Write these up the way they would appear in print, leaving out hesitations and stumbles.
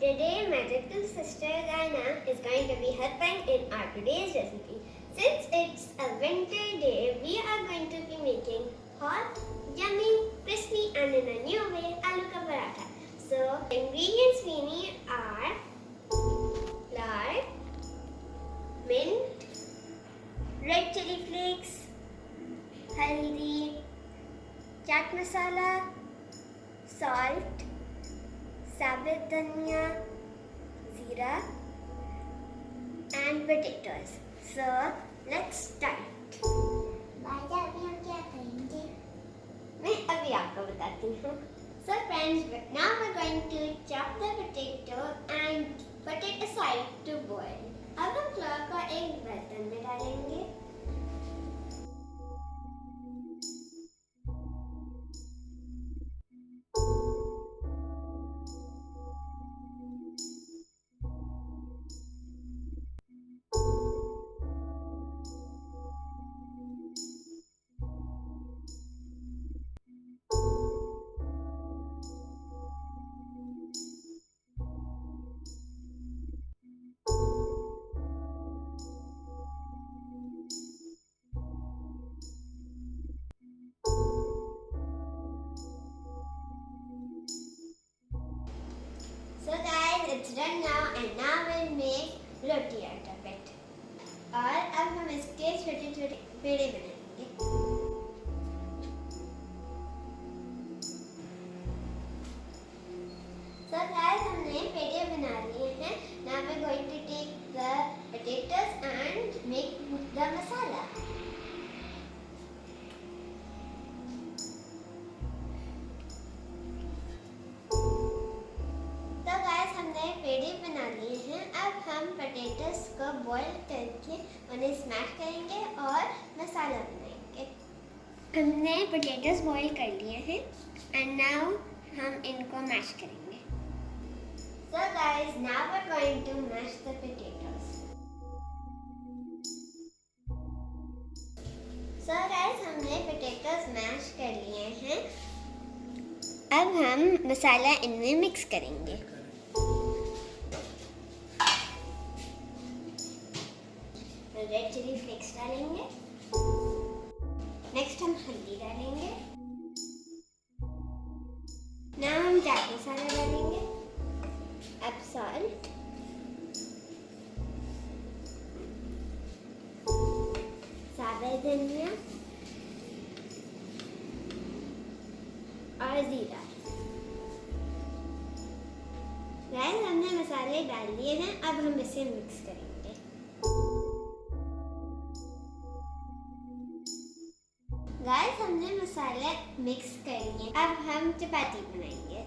Today my little sister Diana is going to be helping in our today's recipe. Since it's a winter day, we are going to be making hot, yummy, crispy and in a new way Aloo Ka Paratha. So the ingredients we need are flour, mint, red chili flakes, haldi, chaat masala, salt, sabit dhania, zira and potatoes. So let's start. बाजा अभी हम क्या करेंगे? मैं अभी आपको बताती हूँ. So friends, now we're going to chop the potato and put it aside to boil. अब हम फ्लोर को एक बर्तन में डालेंगे. So guys, it's done now and now we'll make roti out of it. और अब हम इसके छोटे छोटे पेड़े बनाएंगे. So guys, हमने पेड़े बना लिए हैं. Now we're going to take the potatoes and make the masala. पेड़े बना लिए हैं. अब हम पोटैटोस को बॉईल करके उन्हें स्मैश करेंगे और मसाला बनाएंगे. हमने पोटैटोस बॉईल कर लिए हैं एंड नाउ हम इनको मैश करेंगे. So guys, now we're going to mash the potatoes. So guys, हमने पोटैटोस मैश कर लिए हैं. अब हम मसाला इनमें मिक्स करेंगे. रेड चिली फ्लेक्स डालेंगे. नेक्स्ट हम हल्दी डालेंगे. नाउ हम चाट मसाला डालेंगे. अब सॉल्ट, साबुत धनिया और जीरा. गाइस, हमने मसाले डाल दिए हैं. अब हम इसे मिक्स करेंगे. गाइस, हमने मसाला मिक्स कर लिए. अब हम चपाती बनाएंगे.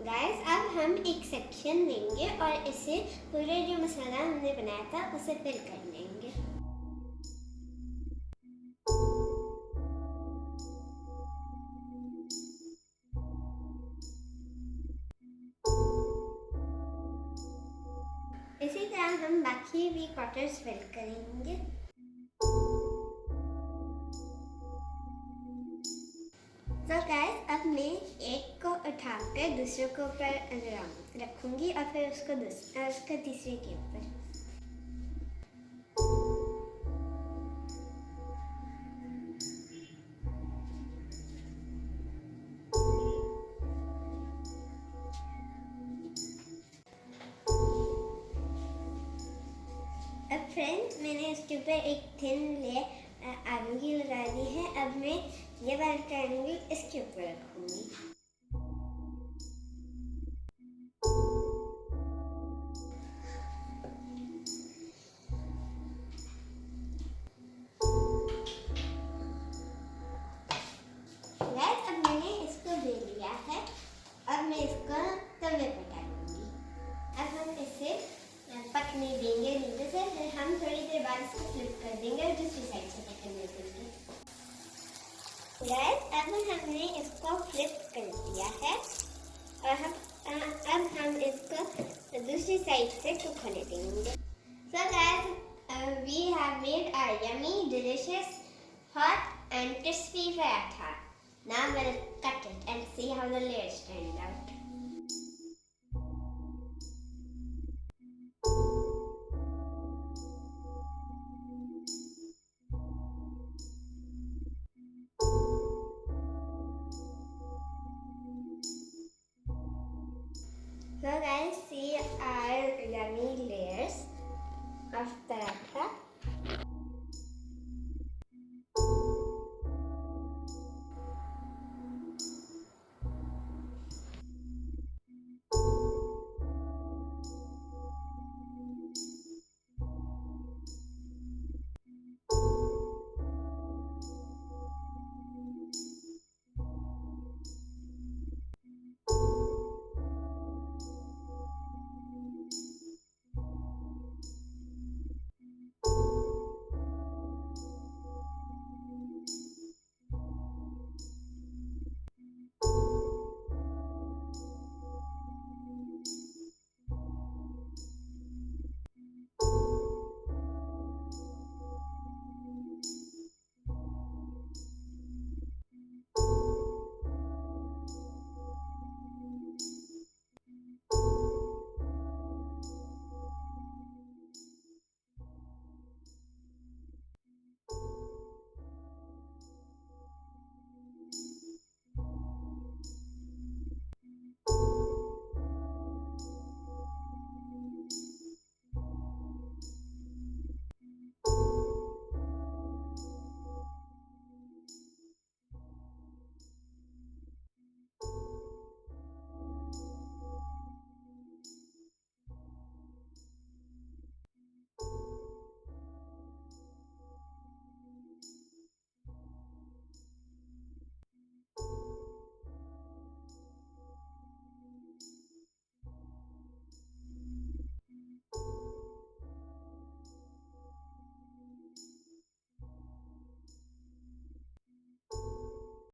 गाइस, अब हम एक सेक्शन लेंगे और इसे पूरे जो मसाला हमने बनाया था उसे फिल कर लेंगे. इसी तरह हम बाकी भी क्वार्टर्स फिल करेंगे. तो गाइस, अब मैं एक को उठाकर दूसरे के ऊपर रखूंगी और फिर उसको तीसरे के ऊपर. अब फ्रेंड्स, मैंने इसके ऊपर एक थिन लेयर आलू की लगा दी है. अब मैं ये वाला ट्रायंगल इसके ऊपर रखूंगी. गाइस, अब मैंने इसको बेल लिया है. अब मैं इसको तवे पर डालूंगी. अब हम इसे पकने देंगे नीचे से. फिर हम थोड़ी देर बाद इसको फ्लिप कर देंगे और दूसरी साइड से पकने देंगे. गाइस, अब हमने इसको फ्लिप कर दिया है और हम अब हम इसको दूसरी साइड से कुक होने देंगे. So guys, we have made our yummy, delicious, hot and crispy paratha. Now we'll cut it and see how the layers turned out.